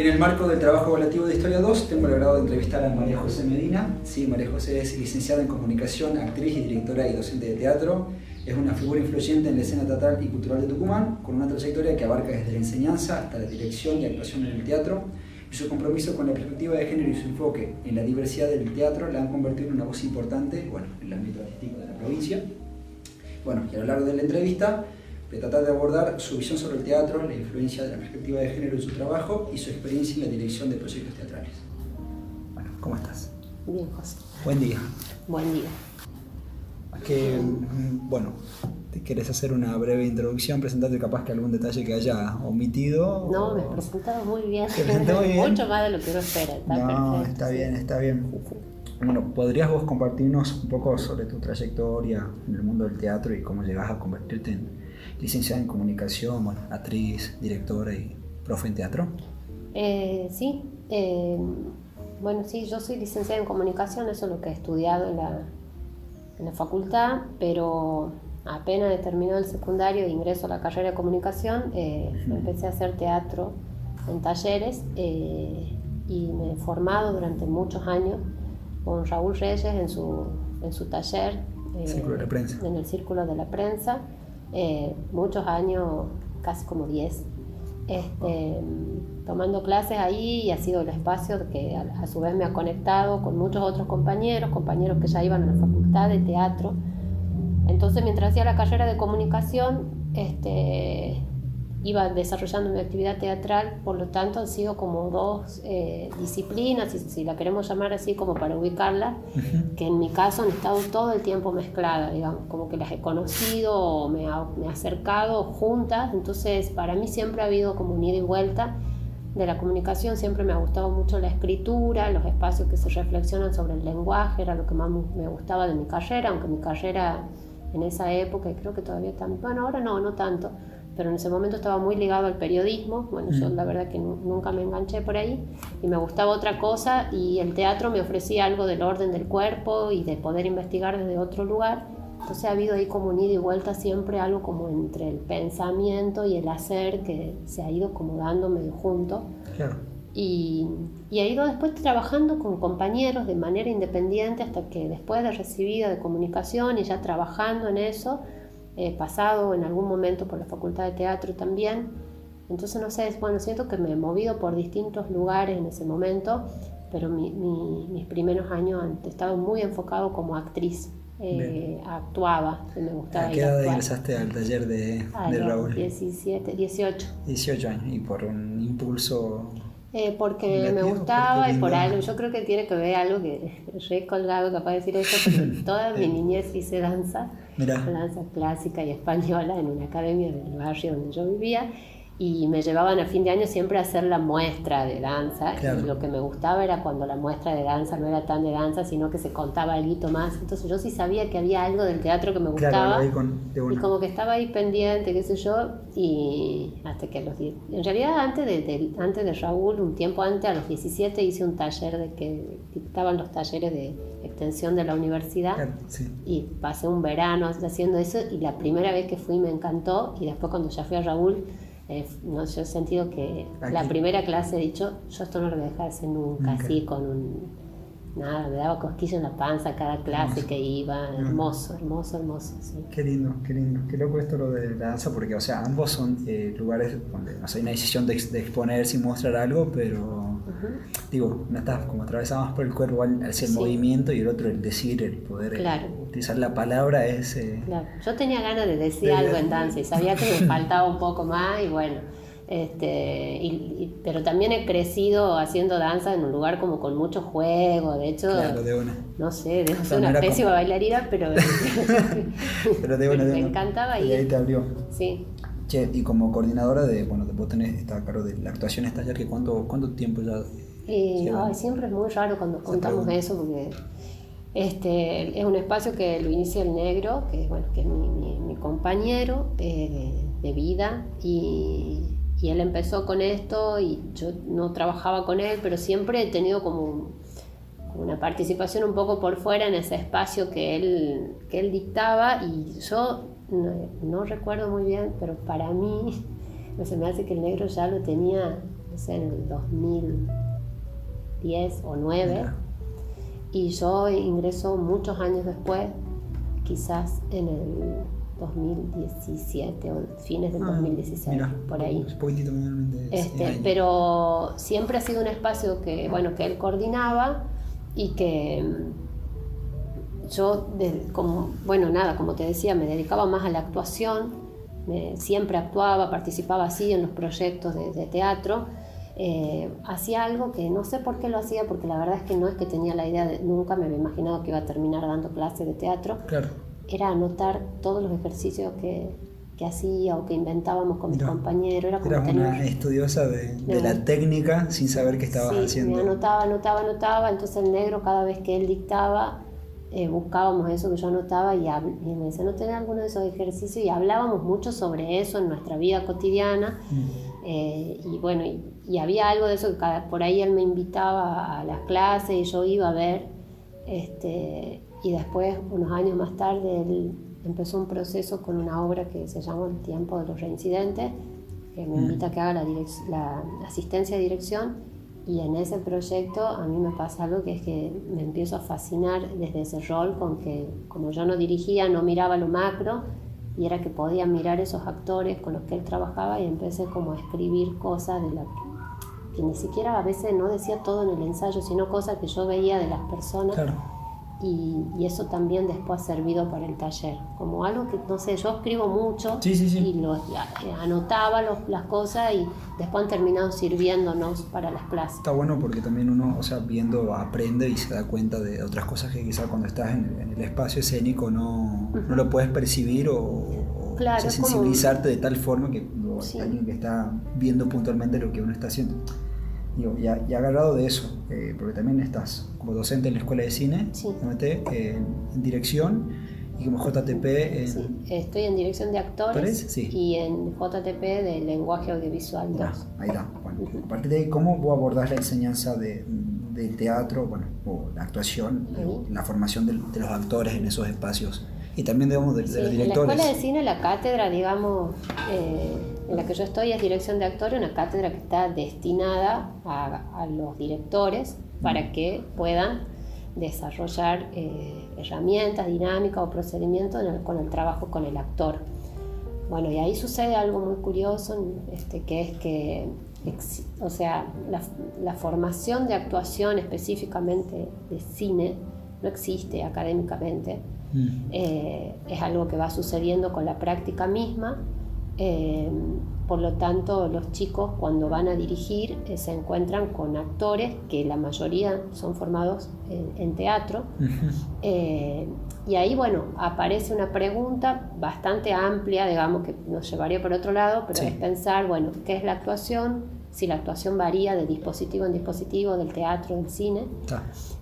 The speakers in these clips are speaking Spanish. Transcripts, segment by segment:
En el marco del trabajo evaluativo de Historia 2, tengo el agrado de entrevistar a María José Medina. Sí, María José es licenciada en Comunicación, actriz y directora y docente de teatro. Es una figura influyente en la escena teatral y cultural de Tucumán, con una trayectoria que abarca desde la enseñanza hasta la dirección y actuación en el teatro. Y su compromiso con la perspectiva de género y su enfoque en la diversidad del teatro la han convertido en una voz importante, en el ámbito artístico de la provincia. Y a lo largo de la entrevista de tratar de abordar su visión sobre el teatro, la influencia de la perspectiva de género en su trabajo y su experiencia en la dirección de proyectos teatrales. ¿Cómo estás? Bien, José. Buen día. Buen día. ¿Te querés hacer una breve introducción? Presentarte capaz que algún detalle que haya omitido. No, me has presentado muy bien. ¿Te presenté muy bien? Mucho más de lo que uno espera. Perfecto. Está bien. ¿Podrías vos compartirnos un poco sobre tu trayectoria en el mundo del teatro y cómo llegás a convertirte en licenciada en comunicación, actriz, directora y profe en teatro? Sí, yo soy licenciada en comunicación, eso es lo que he estudiado en la facultad, pero apenas terminó el secundario e ingreso a la carrera de comunicación, empecé a hacer teatro en talleres y me he formado durante muchos años con Raúl Reyes en su taller, Círculo de la Prensa. En el Círculo de la Prensa, muchos años, casi como 10, tomando clases ahí, y ha sido el espacio que a su vez me ha conectado con muchos otros compañeros que ya iban a la facultad de teatro. Entonces, mientras hacía la carrera de comunicación, iba desarrollando mi actividad teatral. Por lo tanto, han sido como dos disciplinas, si la queremos llamar así, como para ubicarla, que en mi caso han estado todo el tiempo mezcladas, digamos, como que las he conocido o me he acercado juntas. Entonces, para mí siempre ha habido como un ida y vuelta de la comunicación. Siempre me ha gustado mucho la escritura, los espacios que se reflexionan sobre el lenguaje, era lo que más me gustaba de mi carrera, aunque mi carrera en esa época, y creo que todavía también, ahora no tanto, pero en ese momento estaba muy ligado al periodismo. Yo la verdad que nunca me enganché por ahí y me gustaba otra cosa, y el teatro me ofrecía algo del orden del cuerpo y de poder investigar desde otro lugar. Entonces ha habido ahí como un ida y vuelta, siempre algo como entre el pensamiento y el hacer, que se ha ido como dando medio junto. Claro. Y he ido después trabajando con compañeros de manera independiente, hasta que después de recibida de comunicación y ya trabajando en eso, he pasado en algún momento por la Facultad de Teatro también. Entonces, no sé, siento que me he movido por distintos lugares en ese momento, pero mis primeros años han estado muy enfocado como actriz. Actuaba, me gustaba. ¿A qué edad ingresaste al taller de Raúl? 18 años, y por un impulso... porque me gustaba, y por algo, yo creo que tiene que ver algo que re colgado capaz de decir eso, pero toda mi niñez hice danza clásica y española en una academia del barrio donde yo vivía, y me llevaban a fin de año siempre a hacer la muestra de danza. Claro. Y lo que me gustaba era cuando la muestra de danza no era tan de danza, sino que se contaba algo más. Entonces yo sí sabía que había algo del teatro que me gustaba, y como que estaba ahí pendiente, qué sé yo, y hasta que en realidad antes de Raúl, un tiempo antes, a los 17, hice un taller de que dictaban los talleres de extensión de la universidad. Claro, sí. Y pasé un verano haciendo eso, y la primera vez que fui me encantó, y después cuando ya fui a Raúl, yo he sentido que la primera clase he dicho, yo esto no lo voy a dejar de hacer nunca. Así nada, me daba cosquillas en la panza cada clase que iba. Hermoso, sí. Qué lindo, qué loco esto lo de la danza, porque ambos son lugares donde hay una decisión de exponerse y mostrar algo, pero no estás como atravesado más por el cuerpo, hacia el movimiento, y el otro el decir, el poder utilizar la palabra es... Claro. Yo tenía ganas de decir algo en danza y sabía que me faltaba un poco más, y pero también he crecido haciendo danza en un lugar como con mucho juego. De hecho, no sé, debo ser una pésima bailarina, pero pero me encantaba ir. Y ahí te abrió. Sí. Che, y como coordinadora vos estás a cargo de la actuación en taller, ¿cuánto tiempo ya? Siempre es muy raro cuando contamos eso, porque es un espacio que lo inicia el Negro, que es mi compañero de vida, y él empezó con esto, y yo no trabajaba con él, pero siempre he tenido como una participación un poco por fuera en ese espacio que él dictaba, y yo no recuerdo muy bien, pero para mí se me hace que el Negro ya lo tenía, sé, en el 2010 o 9. Mira. Y yo ingreso muchos años después, quizás en el 2017 o fines del 2016, mira, por ahí. Pero siempre ha sido un espacio que él coordinaba y que yo, como te decía, me dedicaba más a la actuación, siempre actuaba, participaba así en los proyectos de teatro. Hacía algo que no sé por qué lo hacía, porque la verdad es que no es que tenía la idea nunca me había imaginado que iba a terminar dando clases de teatro. Claro. Era anotar todos los ejercicios que hacía o que inventábamos con mis compañeros. Era como una estudiosa de la técnica sin saber qué estabas haciendo. Me anotaba, entonces el negro cada vez que él dictaba buscábamos eso que yo anotaba y me decía, ¿no tenés alguno de esos ejercicios? Y hablábamos mucho sobre eso en nuestra vida cotidiana. Y había algo de eso que por ahí él me invitaba a las clases y yo iba a ver, y después, unos años más tarde, él empezó un proceso con una obra que se llamó El tiempo de los reincidentes, que me invita a que haga la asistencia de dirección, y en ese proyecto a mí me pasa algo que es que me empiezo a fascinar desde ese rol, con que como yo no dirigía, no miraba lo macro, y era que podía mirar esos actores con los que él trabajaba y empecé como a escribir cosas que ni siquiera a veces no decía todo en el ensayo, sino cosas que yo veía de las personas. Claro. Y eso también después ha servido para el taller, como algo que, no sé, yo escribo mucho. Sí. Y anotaba las cosas y después han terminado sirviéndonos para las clases. Está bueno porque también uno, viendo, aprende y se da cuenta de otras cosas que quizás cuando estás en el espacio escénico no lo puedes percibir o claro, sensibilizarte de tal forma que alguien que está viendo puntualmente lo que uno está haciendo. Y agarrado de eso, porque también estás como docente en la Escuela de Cine, en dirección, y como JTP estoy en dirección de actores y en JTP de lenguaje audiovisual 2. Ahí está. Bueno, a partir de ahí, ¿cómo vos abordás la enseñanza del teatro, o la actuación, la formación de los actores en esos espacios? Y también, digamos, de los directores. En la Escuela de Cine, la cátedra, digamos, en la que yo estoy es dirección de actores, una cátedra que está destinada a los directores para que puedan desarrollar herramientas, dinámicas o procedimientos con el trabajo con el actor. Bueno, y ahí sucede algo muy curioso, que es que la formación de actuación específicamente de cine no existe académicamente. Es algo que va sucediendo con la práctica misma. Por lo tanto, los chicos cuando van a dirigir se encuentran con actores que la mayoría son formados en teatro. Y ahí, aparece una pregunta bastante amplia, digamos, que nos llevaría por otro lado, pero es pensar, ¿qué es la actuación? Si la actuación varía de dispositivo en dispositivo, del teatro, del cine.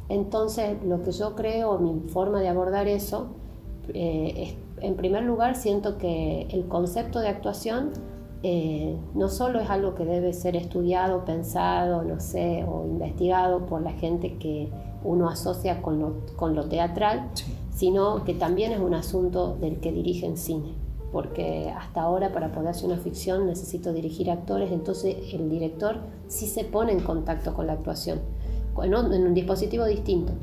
Entonces, lo que yo creo, mi forma de abordar eso, es, en primer lugar, siento que el concepto de actuación no solo es algo que debe ser estudiado, pensado, o investigado por la gente que uno asocia con lo teatral, sino que también es un asunto del que dirige en cine. Porque hasta ahora, para poder hacer una ficción, necesito dirigir actores, entonces el director sí se pone en contacto con la actuación, en un dispositivo distinto.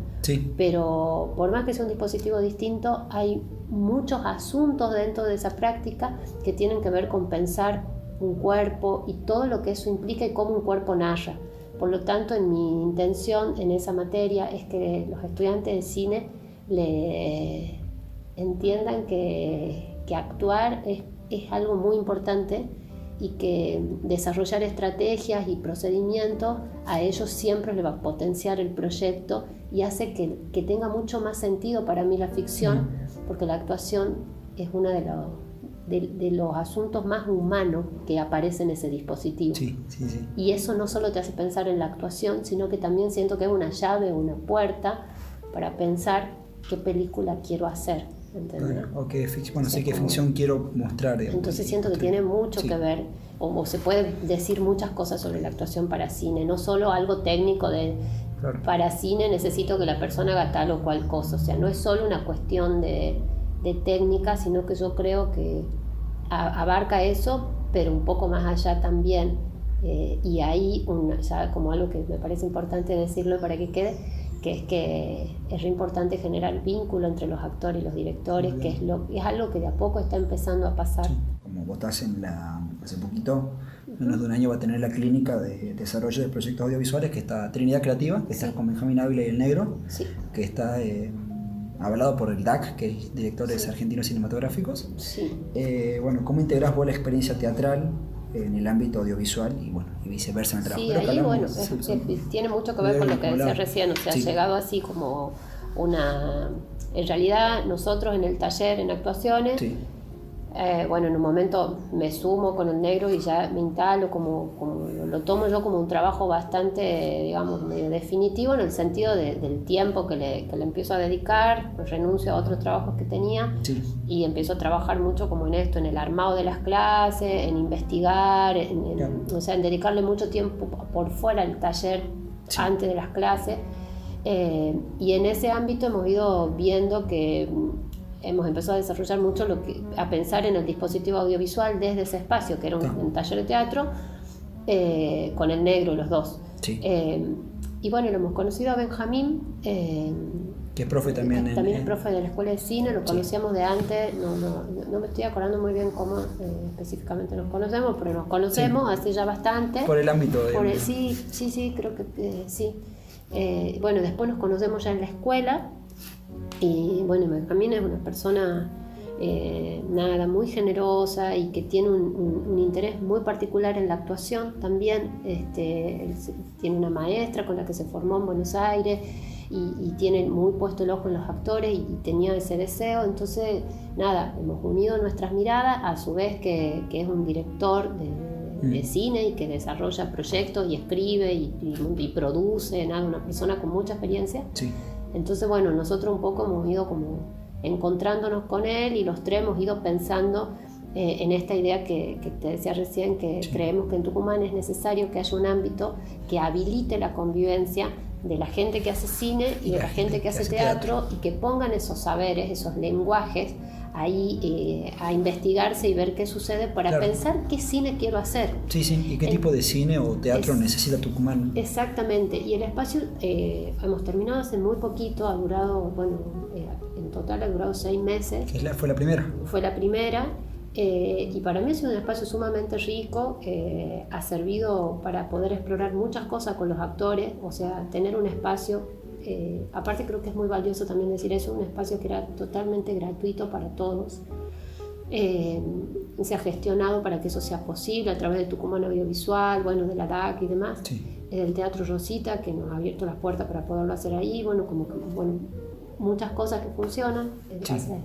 Pero por más que sea un dispositivo distinto, hay muchos asuntos dentro de esa práctica que tienen que ver con pensar un cuerpo y todo lo que eso implica y cómo un cuerpo narra. Por lo tanto, mi intención en esa materia es que los estudiantes de cine entiendan que actuar es algo muy importante y que desarrollar estrategias y procedimientos a ellos siempre les va a potenciar el proyecto y hace que tenga mucho más sentido para mí la ficción, porque la actuación es uno de los asuntos más humanos que aparece en ese dispositivo. Y eso no solo te hace pensar en la actuación, sino que también siento que es una llave, una puerta para pensar qué película quiero hacer. ¿Qué ficción quiero mostrar? Entonces siento que tiene mucho que ver, o se puede decir muchas cosas sobre la actuación para cine, no solo algo técnico para cine necesito que la persona haga tal o cual cosa, no es solo una cuestión de técnica, sino que yo creo que abarca eso, pero un poco más allá también, Y ahí, ya como algo que me parece importante decirlo para que quede, que es re importante generar vínculo entre los actores y los directores, que es algo que de a poco está empezando a pasar. Sí. Como vos estás hace poquito, menos de un año va a tener la clínica de desarrollo de proyectos audiovisuales, que está Trinidad Creativa, que está con Benjamín Ávila y El Negro, que está hablado por el DAC, que es Directores Argentinos Cinematográficos. Bueno, ¿cómo integrás vos la experiencia teatral en el ámbito audiovisual y viceversa en el trabajo? Sí, ahí bueno, tiene mucho que ver con lo que decía recién, o sea, ha llegado así como en realidad nosotros en el taller, en actuaciones, bueno, en un momento me sumo con El Negro y ya me instalo como lo tomo yo como un trabajo bastante, digamos, medio definitivo en el sentido del tiempo que le empiezo a dedicar, pues renuncio a otros trabajos que tenía y empiezo a trabajar mucho como en esto, en el armado de las clases, en investigar, o sea, en dedicarle mucho tiempo por fuera del taller antes de las clases, y en ese ámbito hemos ido viendo que hemos empezado a desarrollar mucho a pensar en el dispositivo audiovisual desde ese espacio, que era un taller de teatro, con El Negro, los dos. Y bueno, lo hemos conocido a Benjamín, que es profe también. También es profe de la Escuela de Cine, lo conocíamos de antes, no me estoy acordando muy bien cómo específicamente nos conocemos, pero nos conocemos hace ya bastante. Por el ámbito de... Sí, creo que sí. Bueno, después nos conocemos ya en la escuela. Y bueno, Benjamín es una persona muy generosa y que tiene un interés muy particular en la actuación también. Él tiene una maestra con la que se formó en Buenos Aires y tiene muy puesto el ojo en los actores y tenía ese deseo. Entonces, hemos unido nuestras miradas, a su vez que es un director de cine y que desarrolla proyectos y escribe y produce, una persona con mucha experiencia. Entonces, bueno, nosotros un poco hemos ido como encontrándonos con él y los tres hemos ido pensando en esta idea que te decía recién, que creemos que en Tucumán es necesario que haya un ámbito que habilite la convivencia de la gente que hace cine y de la gente que hace teatro y que pongan esos saberes, esos lenguajes ahí a investigarse y ver qué sucede para pensar qué cine quiero hacer. ¿Y qué tipo de cine o teatro necesita Tucumán? Exactamente, y el espacio hemos terminado hace muy poquito, ha durado, en total ha durado 6 meses. ¿Fue la primera? Fue la primera, y para mí ha sido un espacio sumamente rico, ha servido para poder explorar muchas cosas con los actores, o sea, tener un espacio. Aparte creo que es muy valioso también decir eso, un espacio que era totalmente gratuito para todos, se ha gestionado para que eso sea posible a través de Tucumán Audiovisual, de la DAC y demás, del Teatro Rosita, que nos ha abierto las puertas para poderlo hacer ahí, muchas cosas que funcionan gracias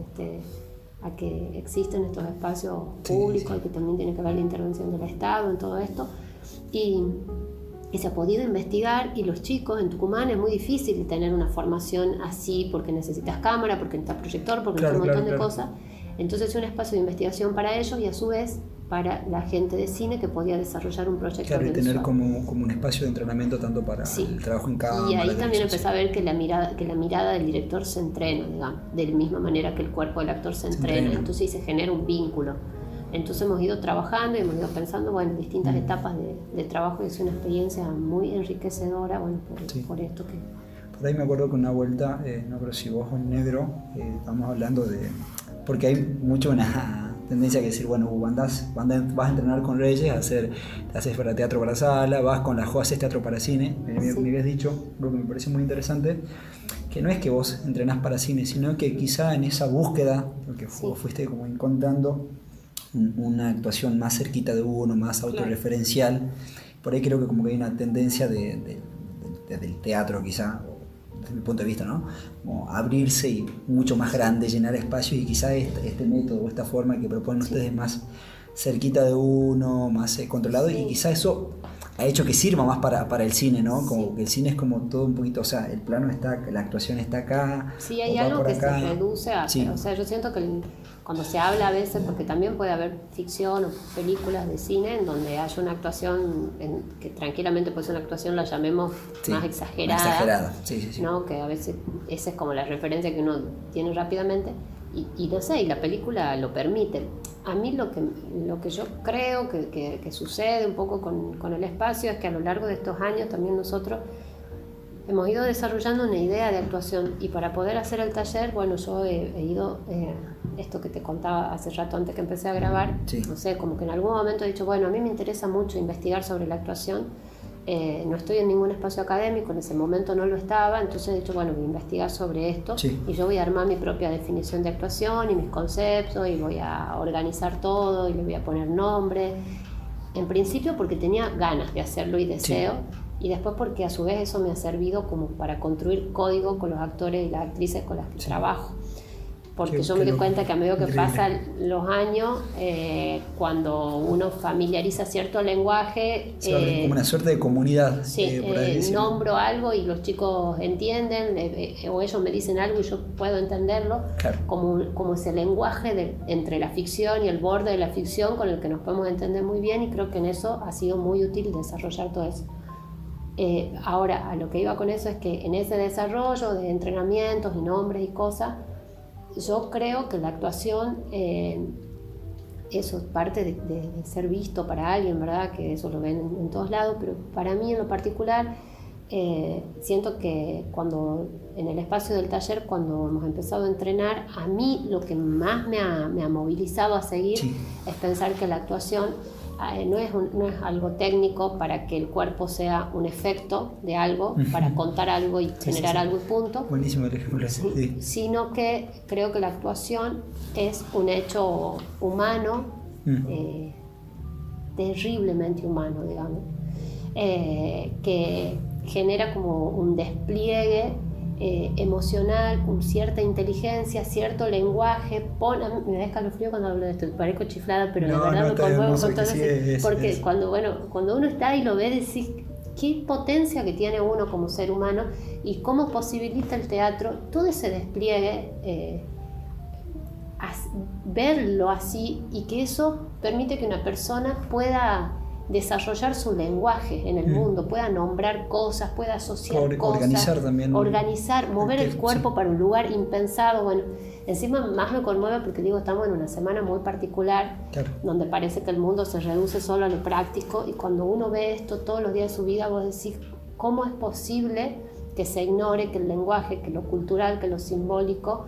a que existen estos espacios públicos y que también tiene que ver la intervención del Estado en todo esto, y se ha podido investigar, y los chicos en Tucumán es muy difícil tener una formación así porque necesitas cámara, porque necesitas proyector, porque necesitas un montón de cosas. Entonces es un espacio de investigación para ellos y a su vez para la gente de cine que podía desarrollar un proyecto audiovisual. Y tener como un espacio de entrenamiento tanto para el trabajo en cámara. Y ahí también empecé a ver que la mirada del director se entrena, digamos, de la misma manera que el cuerpo del actor se entrena. Entonces se genera un vínculo. Entonces hemos ido trabajando y hemos ido pensando en distintas etapas de trabajo, y es una experiencia muy enriquecedora por esto que... Por ahí me acuerdo que una vuelta, no creo si vos o El Negro, estamos hablando de... Porque hay mucho una tendencia que decir, vas a entrenar con Reyes, haces para teatro para sala, vas con la Jo, haces teatro para cine. Me habías dicho, lo que me parece muy interesante, que no es que vos entrenás para cine, sino que quizá en esa búsqueda, porque vos fuiste como encontrando una actuación más cerquita de uno, más autorreferencial. Por ahí creo que como que hay una tendencia del teatro quizá, desde mi punto de vista, ¿no? Como abrirse y mucho más grande, llenar espacios, y quizá este método o esta forma que proponen ustedes más cerquita de uno, más controlado, y quizá eso ha hecho que sirva más para el cine, ¿no? Como que el cine es como todo un poquito, o sea, el plano está, la actuación está acá. Sí, hay algo que se reduce a... O sea, yo siento que cuando se habla a veces, porque también puede haber ficción o películas de cine en donde haya una actuación, que tranquilamente puede ser una actuación, la llamemos más exagerada. Más exagerada, ¿no? Que a veces esa es como la referencia que uno tiene rápidamente. y no sé, y la película lo permite. A mí lo que yo creo que sucede un poco con el espacio es que a lo largo de estos años también nosotros hemos ido desarrollando una idea de actuación, y para poder hacer el taller, bueno, yo he ido, esto que te contaba hace rato antes que empecé a grabar, sí. No sé, como que en algún momento he dicho, bueno, a mí me interesa mucho investigar sobre la actuación. No estoy en ningún espacio académico, en ese momento no lo estaba, entonces he dicho, bueno, voy a investigar sobre esto, sí. Y yo voy a armar mi propia definición de actuación y mis conceptos, y voy a organizar todo y le voy a poner nombre, en principio porque tenía ganas de hacerlo y deseo, sí. Y después porque a su vez eso me ha servido como para construir código con los actores y las actrices con las que, sí. Trabajo. Porque yo me doy cuenta que a medida que pasan los años, cuando uno familiariza cierto lenguaje... Se abre como una suerte de comunidad. Sí, por ahí nombro algo y los chicos entienden, o ellos me dicen algo y yo puedo entenderlo, claro. Como ese lenguaje entre la ficción y el borde de la ficción con el que nos podemos entender muy bien, y creo que en eso ha sido muy útil desarrollar todo eso. Ahora, a lo que iba con eso es que en ese desarrollo de entrenamientos y nombres y cosas, yo creo que la actuación, eso es parte de ser visto para alguien, ¿verdad? Que eso lo ven en todos lados, pero para mí en lo particular, siento que cuando en el espacio del taller, cuando hemos empezado a entrenar, a mí lo que más me ha movilizado a seguir, sí. Es pensar que la actuación no es algo técnico para que el cuerpo sea un efecto de algo, para contar algo y generar algo y punto. Buenísimo el ejemplo. Sí. Sino que creo que la actuación es un hecho humano, terriblemente humano, digamos, que genera como un despliegue emocional, con cierta inteligencia, cierto lenguaje. Me da escalofrío cuando hablo de esto, parezco chiflada, pero no, de verdad me conmuevo con todo eso, porque cuando uno está y lo ve, decís qué potencia que tiene uno como ser humano y cómo posibilita el teatro todo ese despliegue, verlo así, y que eso permite que una persona pueda desarrollar su lenguaje en el mundo, pueda nombrar cosas, pueda asociar cosas, organizar, mover el cuerpo, sí. Para un lugar impensado. Bueno, encima más me conmueve porque digo, estamos en una semana muy particular, claro. Donde parece que el mundo se reduce solo a lo práctico, y cuando uno ve esto todos los días de su vida, vos decís, ¿cómo es posible que se ignore que el lenguaje, que lo cultural, que lo simbólico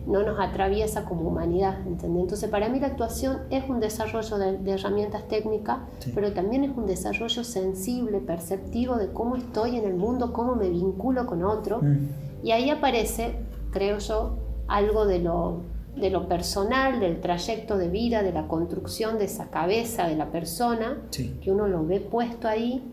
no nos atraviesa como humanidad, ¿entendés? Entonces para mí la actuación es un desarrollo de herramientas técnicas, sí. Pero también es un desarrollo sensible, perceptivo de cómo estoy en el mundo, cómo me vinculo con otro, y ahí aparece, creo yo, algo de lo personal, del trayecto de vida, de la construcción de esa cabeza de la persona, sí. Que uno lo ve puesto ahí.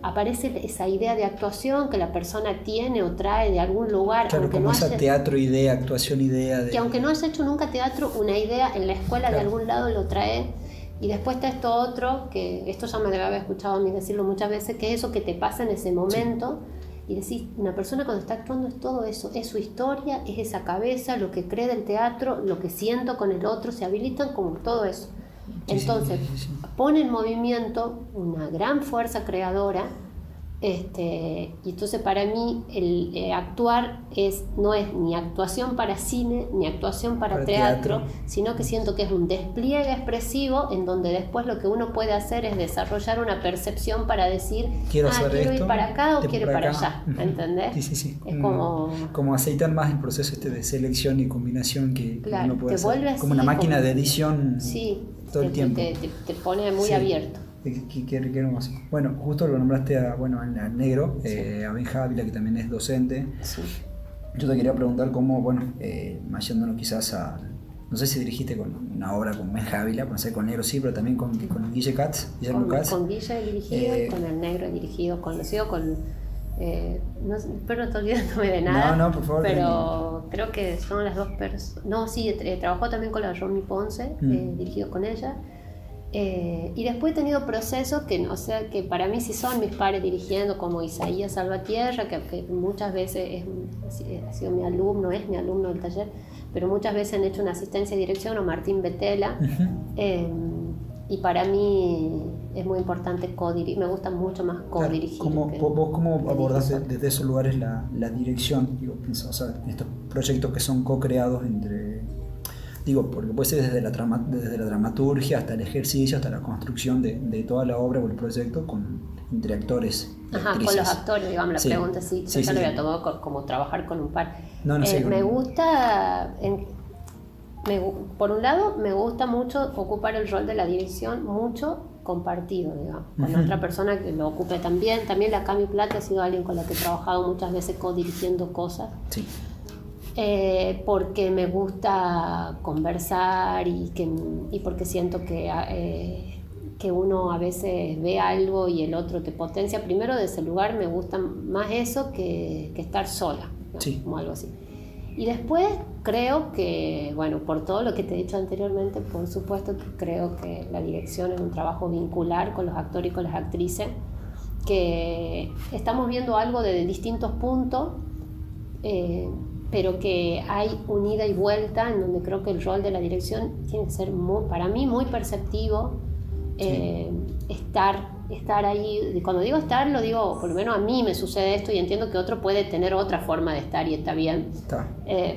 Aparece esa idea de actuación que la persona tiene o trae de algún lugar. Claro, como esa teatro-idea, actuación-idea. Que aunque no haya hecho nunca teatro, una idea en la escuela, claro. De algún lado lo trae. Y después está esto otro, que esto ya me debe haber escuchado a mí decirlo muchas veces, que es eso que te pasa en ese momento. Sí. Y decís, una persona cuando está actuando es todo eso, es su historia, es esa cabeza, lo que cree del teatro, lo que siento con el otro, se habilitan como todo eso. Entonces, pone en movimiento una gran fuerza creadora, y entonces para mí el actuar no es ni actuación para cine, ni actuación para teatro, sino que siento que es un despliegue expresivo en donde después lo que uno puede hacer es desarrollar una percepción para decir, quiero ir para acá o quiero ir para allá, ¿entendés? Sí. Es como aceitar más el proceso de selección y combinación que uno puede hacer, así, como una máquina de edición, sí, todo el tiempo. Te pone muy abierto. Qué hermoso. Bueno, justo lo nombraste al negro, a Ben Ávila, que también es docente. Sí. Yo te quería preguntar cómo, más yéndonos quizás a... No sé si dirigiste con una obra con Ben Ávila, no sé, con negro sí, pero también con Guillermo Katz. Con Guille he dirigido, con el negro he dirigido, pero no estoy olvidándome de nada. No, por favor. Pero creo que son las dos personas. No, sí, trabajó también con la Romy Ponce, dirigido con ella. Y después he tenido procesos que para mí sí son mis pares dirigiendo, como Isaías Salvatierra, que muchas veces ha sido mi alumno, es mi alumno del taller, pero muchas veces han hecho una asistencia de dirección, o Martín Betela. Y para mí es muy importante co-dirigir, me gusta mucho más co-dirigir. Claro, ¿Vos cómo abordás desde esos lugares la dirección? Digo, en estos proyectos que son co-creados entre... Digo, porque puede ser desde la dramaturgia hasta el ejercicio, hasta la construcción de toda la obra o el proyecto entre actores y actrices. Con los actores, digamos, la pregunta sí, yo ya lo había tomado como trabajar con un par. Me gusta, por un lado, me gusta mucho ocupar el rol de la dirección, mucho compartido, digamos, con otra persona que lo ocupe también. También la Cami Plata ha sido alguien con la que he trabajado muchas veces co-dirigiendo cosas. Sí. Porque me gusta conversar y porque siento que uno a veces ve algo y el otro te potencia. Primero, de ese lugar me gusta más eso que estar sola, ¿no? Sí. Como algo así. Y después creo que, bueno, por todo lo que te he dicho anteriormente, por supuesto que creo que la dirección es un trabajo vincular con los actores y con las actrices, que estamos viendo algo de distintos puntos, pero que hay un ida y vuelta en donde creo que el rol de la dirección tiene que ser para mí muy perceptivo. Estar ahí, cuando digo estar, lo digo, por lo menos a mí me sucede esto y entiendo que otro puede tener otra forma de estar y está bien,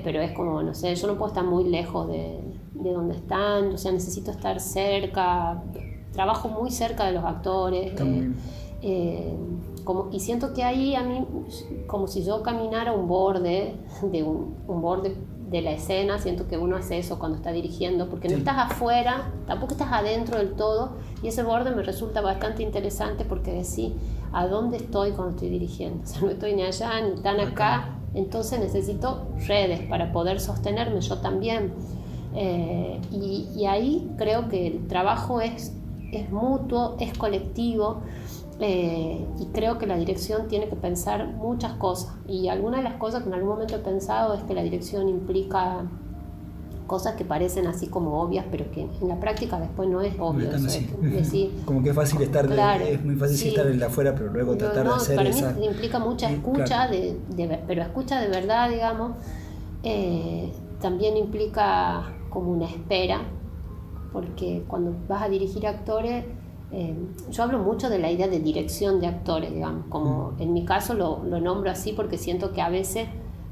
pero es como, no sé, yo no puedo estar muy lejos de donde están, o sea, necesito estar cerca, trabajo muy cerca de los actores, y siento que ahí a mí, como si yo caminara un borde de la escena, siento que uno hace eso cuando está dirigiendo, porque no estás afuera, tampoco estás adentro del todo, y ese borde me resulta bastante interesante porque decís, ¿a dónde estoy cuando estoy dirigiendo? O sea, no estoy ni allá ni tan acá, entonces necesito redes para poder sostenerme yo también. Y ahí creo que el trabajo es mutuo, es colectivo, y creo que la dirección tiene que pensar muchas cosas, y algunas de las cosas que en algún momento he pensado es que la dirección implica cosas que parecen así como obvias, pero que en la práctica después no es obvio. Como que es fácil estar, claro, es muy fácil estar en la afuera, pero luego tratar de hacer para mí implica mucha escucha, claro. Pero escucha de verdad, digamos. También implica como una espera, porque cuando vas a dirigir actores, yo hablo mucho de la idea de dirección de actores, digamos, como en mi caso lo nombro así porque siento que a veces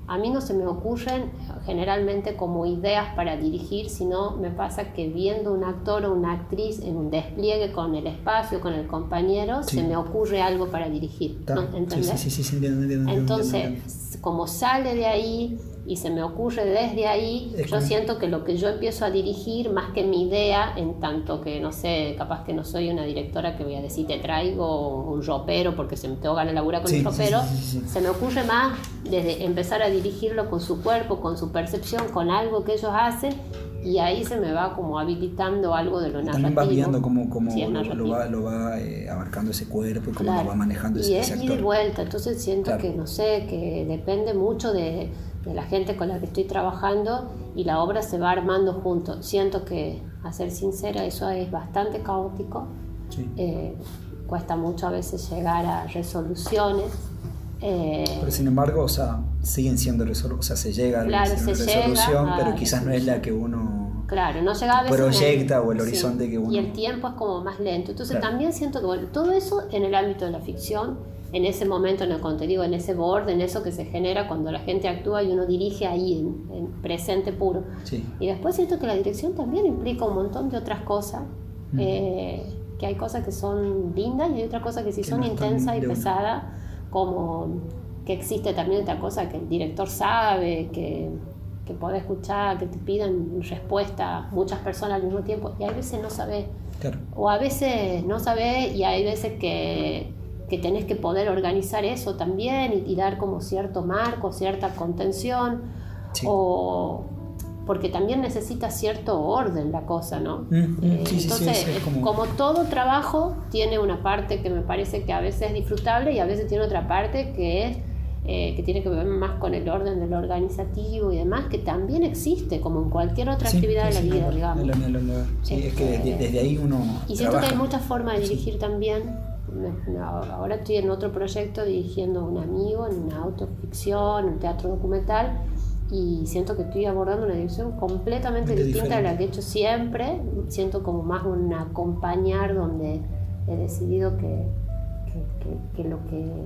a mí no se me ocurren generalmente como ideas para dirigir, sino me pasa que viendo un actor o una actriz en un despliegue con el espacio, con el compañero, se me ocurre algo para dirigir, ¿no? ¿Entendés? Sí, entiendo. Entonces, como sale de ahí y se me ocurre desde ahí, yo siento que lo que yo empiezo a dirigir, más que mi idea, en tanto que, no sé, capaz que no soy una directora que voy a decir te traigo un ropero porque se me tengo ganas de laburar con un ropero, se me ocurre más desde empezar a dirigirlo con su cuerpo, con su percepción, con algo que ellos hacen, y ahí se me va como habilitando algo de lo narrativo. También vas viendo cómo lo va abarcando ese cuerpo y cómo lo va manejando ese actor. Y es ida y vuelta, entonces siento que, no sé, que depende mucho de la gente con la que estoy trabajando y la obra se va armando junto. Siento que, a ser sincera, eso es bastante caótico. Cuesta mucho a veces llegar a resoluciones. Pero sin embargo, o sea, siguen siendo resoluciones, o sea, se llega a una resolución, pero quizás no es la que uno no llega a veces proyecta o el horizonte que uno... Y el tiempo es como más lento. Entonces también siento que, bueno, todo eso en el ámbito de la ficción, en ese momento en el contenido, en ese borde, en eso que se genera cuando la gente actúa y uno dirige ahí en presente puro. Y después siento que la dirección también implica un montón de otras cosas, que hay cosas que son lindas y hay otras cosas que sí son intensas y pesadas, como que existe también otra cosa que el director sabe, que puede escuchar, que te pidan respuesta muchas personas al mismo tiempo, y hay veces no sabes, o a veces no sabes, y hay veces que tenés que poder organizar eso también y dar como cierto marco, cierta contención, o porque también necesita cierto orden la cosa, ¿no? Entonces, como todo trabajo tiene una parte que me parece que a veces es disfrutable y a veces tiene otra parte que es que tiene que ver más con el orden de lo organizativo y demás, que también existe como en cualquier otra actividad de la vida, digamos. Es que desde ahí uno y siento que hay muchas formas de dirigir también. Ahora estoy en otro proyecto dirigiendo a un amigo en una autoficción, un teatro documental, y siento que estoy abordando una dirección completamente distinta a la que he hecho siempre. Siento como más un acompañar, donde he decidido que que lo que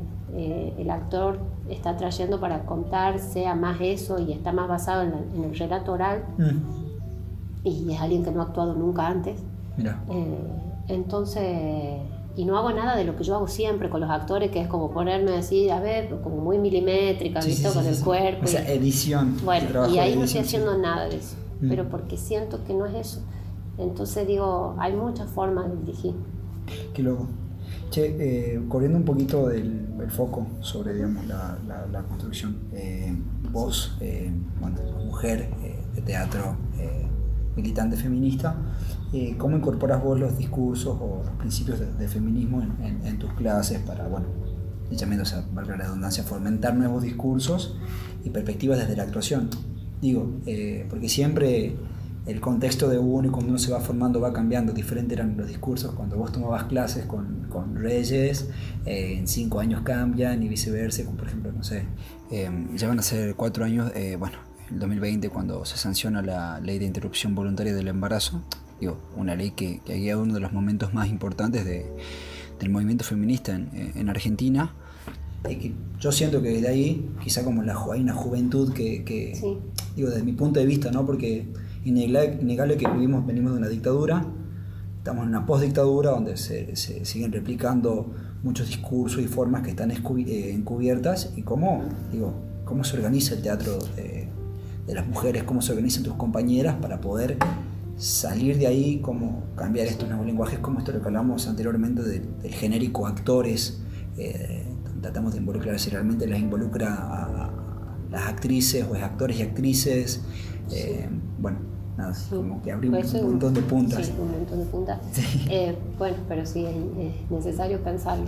el actor está trayendo para contar sea más eso y está más basado en el relato oral. Y es alguien que no ha actuado nunca antes. Entonces, y no hago nada de lo que yo hago siempre con los actores, que es como ponerme así, a ver, como muy milimétrica, ¿visto? Con el cuerpo. O sea, edición. Bueno, y ahí no estoy haciendo nada de eso, pero porque siento que no es eso. Entonces digo, hay muchas formas de dirigir. Qué loco. Che, corriendo un poquito el foco sobre, digamos, la construcción. Vos, mujer de teatro, militante feminista, ¿cómo incorporas vos los discursos o los principios de feminismo en tus clases para, o sea, valga la redundancia, fomentar nuevos discursos y perspectivas desde la actuación? Digo, porque siempre el contexto de uno y cuando uno se va formando va cambiando, diferentes eran los discursos cuando vos tomabas clases con Reyes, en 5 años cambian y viceversa, como por ejemplo, no sé, ya van a ser 4 años, el 2020 cuando se sanciona la ley de interrupción voluntaria del embarazo, una ley que ha guiado uno de los momentos más importantes del movimiento feminista en Argentina. Que yo siento que desde ahí, quizá como hay una juventud que sí. Desde mi punto de vista, ¿no? Porque innegable que venimos de una dictadura, estamos en una postdictadura donde se siguen replicando muchos discursos y formas que están encubiertas, y cómo se organiza el teatro de las mujeres, cómo se organizan tus compañeras para poder salir de ahí, cómo cambiar estos nuevos lenguajes, como esto lo que hablamos anteriormente del genérico actores. Tratamos de involucrar si realmente las involucra a las actrices o es actores y actrices. Como que abrimos un montón de puntas. Sí, un montón de puntas. Sí. Pero sí, es necesario pensarlo.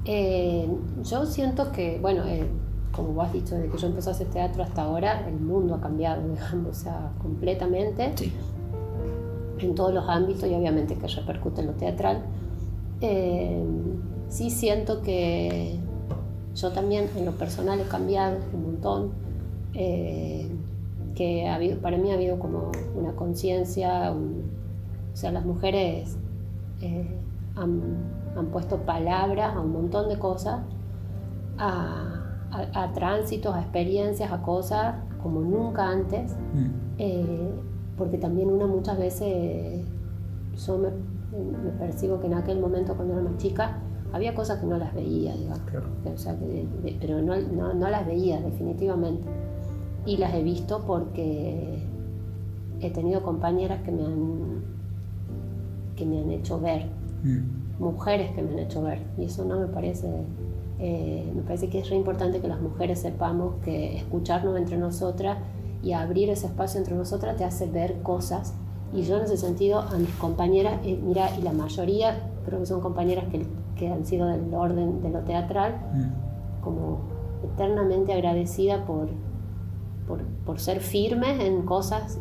Yo siento que, como vos has dicho, desde que yo empecé a hacer teatro hasta ahora, el mundo ha cambiado, digamos, o sea, completamente. Sí. En todos los ámbitos y obviamente que repercute en lo teatral. Sí siento que yo también en lo personal he cambiado un montón, que para mí ha habido como una conciencia, o sea, las mujeres han puesto palabras a un montón de cosas, a tránsitos, a experiencias, a cosas como nunca antes, porque también una muchas veces, yo me percibo que en aquel momento cuando era más chica, había cosas que no las veía, digamos. Claro. O sea, pero no las veía definitivamente. Y las he visto porque he tenido compañeras que me han hecho ver, mujeres que me han hecho ver. Y eso no me parece que es re importante que las mujeres sepamos que escucharnos entre nosotras y abrir ese espacio entre nosotras te hace ver cosas. Y yo en ese sentido a mis compañeras, y la mayoría creo que son compañeras que han sido del orden de lo teatral, como eternamente agradecida por ser firmes en cosas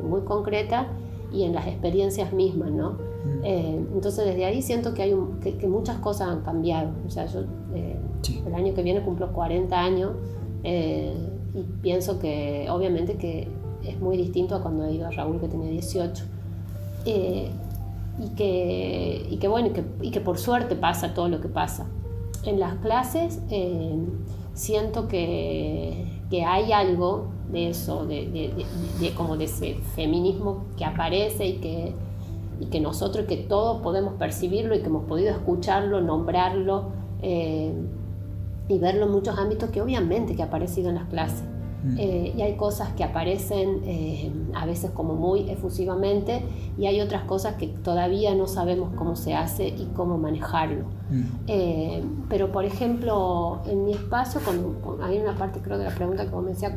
muy concretas y en las experiencias mismas, ¿no? Entonces desde ahí siento que que muchas cosas han cambiado. O sea, yo el año que viene cumplo 40 años y pienso que obviamente que es muy distinto a cuando iba Raúl, que tenía 18. Y que por suerte pasa todo lo que pasa. En las clases siento que hay algo de eso, como de ese feminismo que aparece y que nosotros, que todos podemos percibirlo y que hemos podido escucharlo, nombrarlo y verlo en muchos ámbitos, que obviamente que ha aparecido en las clases. Y hay cosas que aparecen a veces como muy efusivamente y hay otras cosas que todavía no sabemos cómo se hace y cómo manejarlo. Pero por ejemplo en mi espacio hay una parte, creo, de la pregunta que vos me decías,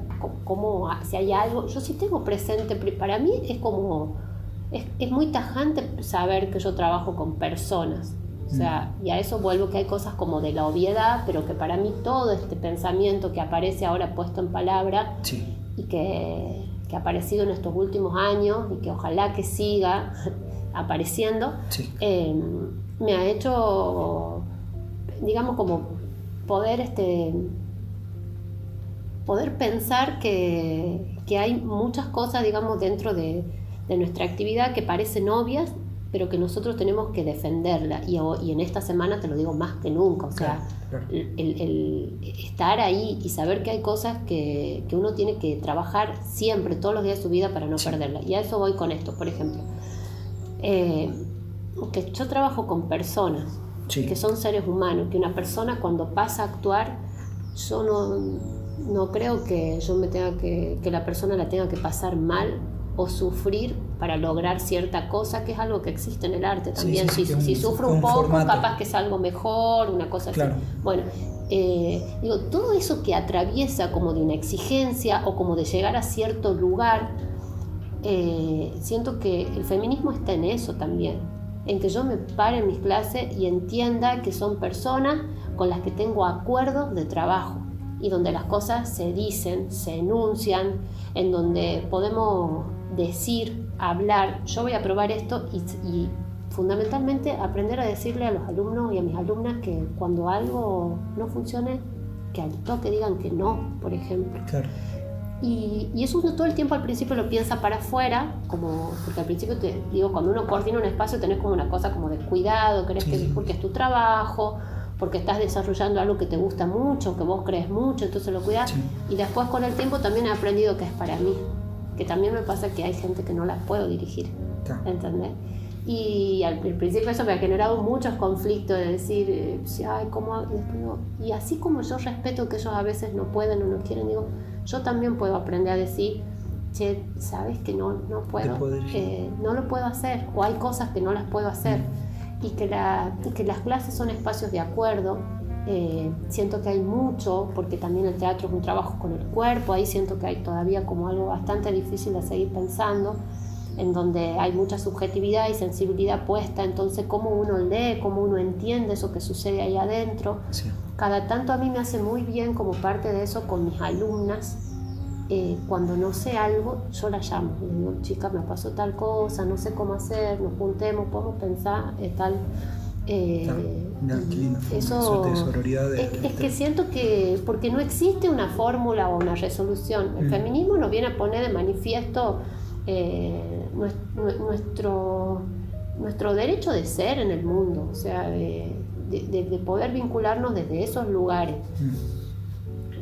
si hay algo, yo sí tengo presente, para mí es como es muy tajante saber que yo trabajo con personas. O sea, y a eso vuelvo, que hay cosas como de la obviedad, pero que para mí todo este pensamiento que aparece ahora puesto en palabra, sí, y que ha aparecido en estos últimos años y que ojalá que siga apareciendo, sí, me ha hecho, digamos, como poder pensar que hay muchas cosas, digamos, dentro de nuestra actividad que parecen obvias pero que nosotros tenemos que defenderla, y en esta semana te lo digo más que nunca, o sea, claro. El estar ahí y saber que hay cosas que uno tiene que trabajar siempre, todos los días de su vida para no perderla, y a eso voy con esto, por ejemplo, que yo trabajo con personas que son seres humanos, que una persona cuando pasa a actuar, yo no creo que yo me tenga que la persona la tenga que pasar mal o sufrir para lograr cierta cosa, que es algo que existe en el arte también. Si sufro un poco, formato. Capaz que es algo mejor, una cosa así. Bueno, digo, todo eso que atraviesa como de una exigencia o como de llegar a cierto lugar, siento que el feminismo está en eso también, en que yo me pare en mis clases y entienda que son personas con las que tengo acuerdos de trabajo y donde las cosas se dicen, se enuncian, en donde podemos decir, hablar, yo voy a probar esto y fundamentalmente aprender a decirle a los alumnos y a mis alumnas que cuando algo no funcione, que al toque digan que no, por ejemplo. Claro. Y eso uno todo el tiempo al principio lo piensa para afuera, como, porque al principio te digo, cuando uno coordina un espacio tenés como una cosa como de cuidado, querés que porque es tu trabajo, porque estás desarrollando algo que te gusta mucho, que vos crees mucho, entonces lo cuidás. Y después con el tiempo también he aprendido que es para mí, que también me pasa que hay gente que no la puedo dirigir, ¿entendés? Y al principio eso me ha generado muchos conflictos de decir, ay, ¿cómo? Y así como yo respeto que ellos a veces no pueden o no quieren, digo, yo también puedo aprender a decir, che, sabes que no puedo, no lo puedo hacer, o hay cosas que no las puedo hacer, y que las clases son espacios de acuerdo. Siento que hay mucho, porque también el teatro es un trabajo con el cuerpo, ahí siento que hay todavía como algo bastante difícil de seguir pensando, en donde hay mucha subjetividad y sensibilidad puesta, entonces cómo uno lee, cómo uno entiende eso que sucede ahí adentro. Cada tanto a mí me hace muy bien como parte de eso con mis alumnas, cuando no sé algo, yo la llamo, le digo, chica, me pasó tal cosa, no sé cómo hacer, nos juntemos, podemos pensar, tal. Mira, qué lindo. Eso de sororidad es que siento que, porque no existe una fórmula o una resolución, el feminismo nos viene a poner de manifiesto nuestro derecho de ser en el mundo, o sea, de poder vincularnos desde esos lugares.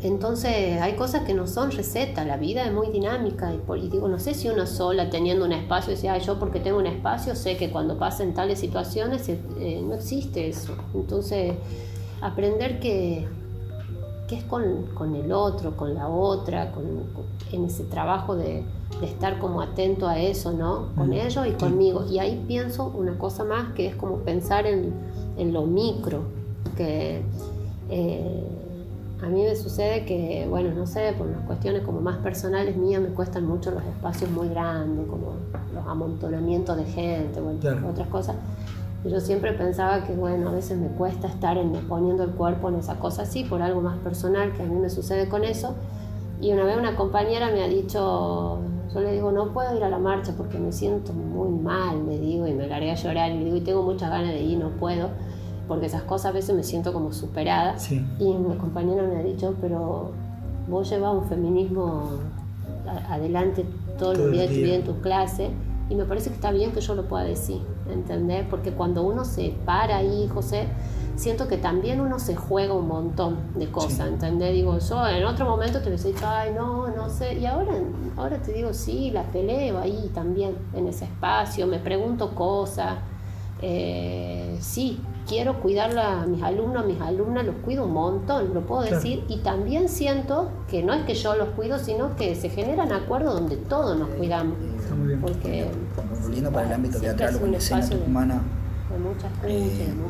Entonces hay cosas que no son receta, la vida es muy dinámica y digo, no sé si una sola teniendo un espacio, decía, yo porque tengo un espacio sé que cuando pasen tales situaciones no existe eso. Entonces aprender que es con el otro, con la otra, en ese trabajo de estar como atento a eso, ¿no? Con ellos y conmigo. Y ahí pienso una cosa más que es como pensar en lo micro, que a mí me sucede que, bueno, no sé, por unas cuestiones como más personales mías me cuestan mucho los espacios muy grandes, como los amontonamientos de gente, bueno, otras cosas. Y yo siempre pensaba que, bueno, a veces me cuesta estar poniendo el cuerpo en esa cosa así, por algo más personal que a mí me sucede con eso. Y una vez una compañera me ha dicho, yo le digo, no puedo ir a la marcha porque me siento muy mal, le digo, y me largué a llorar, y le digo, y tengo muchas ganas de ir, no puedo, porque esas cosas a veces me siento como superada. Y mi compañera me ha dicho, pero vos llevas un feminismo adelante todos los días de tu vida en tus clases, y me parece que está bien que yo lo pueda decir, ¿entendés? Porque cuando uno se para ahí, José, siento que también uno se juega un montón de cosas, ¿entendés? Digo, yo en otro momento te hubiese dicho, ay, no sé, y ahora te digo, sí, la peleo ahí también, en ese espacio, me pregunto cosas, sí, quiero cuidar a mis alumnos, a mis alumnas, los cuido un montón, lo puedo decir, y también siento que no es que yo los cuido, sino que se generan acuerdos donde todos nos cuidamos. Está muy bien. Porque volviendo para el ámbito teatral o en la escena tucumana,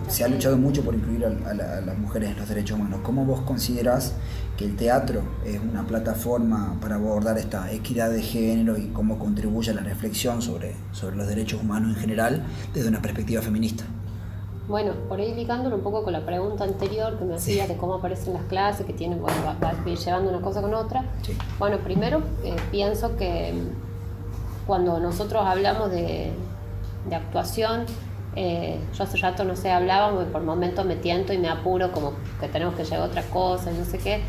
se ha luchado mucho por incluir a las mujeres en los derechos humanos. ¿Cómo vos considerás que el teatro es una plataforma para abordar esta equidad de género y cómo contribuye a la reflexión sobre los derechos humanos en general desde una perspectiva feminista? Bueno, por ahí ligándolo un poco con la pregunta anterior que me hacía de cómo aparecen las clases, que tienen, bueno, va a ir llevando una cosa con otra. Bueno, primero pienso que cuando nosotros hablamos de actuación, yo hace rato, no sé, hablábamos y por momentos me tiento y me apuro como que tenemos que llegar a otra cosa, no sé qué,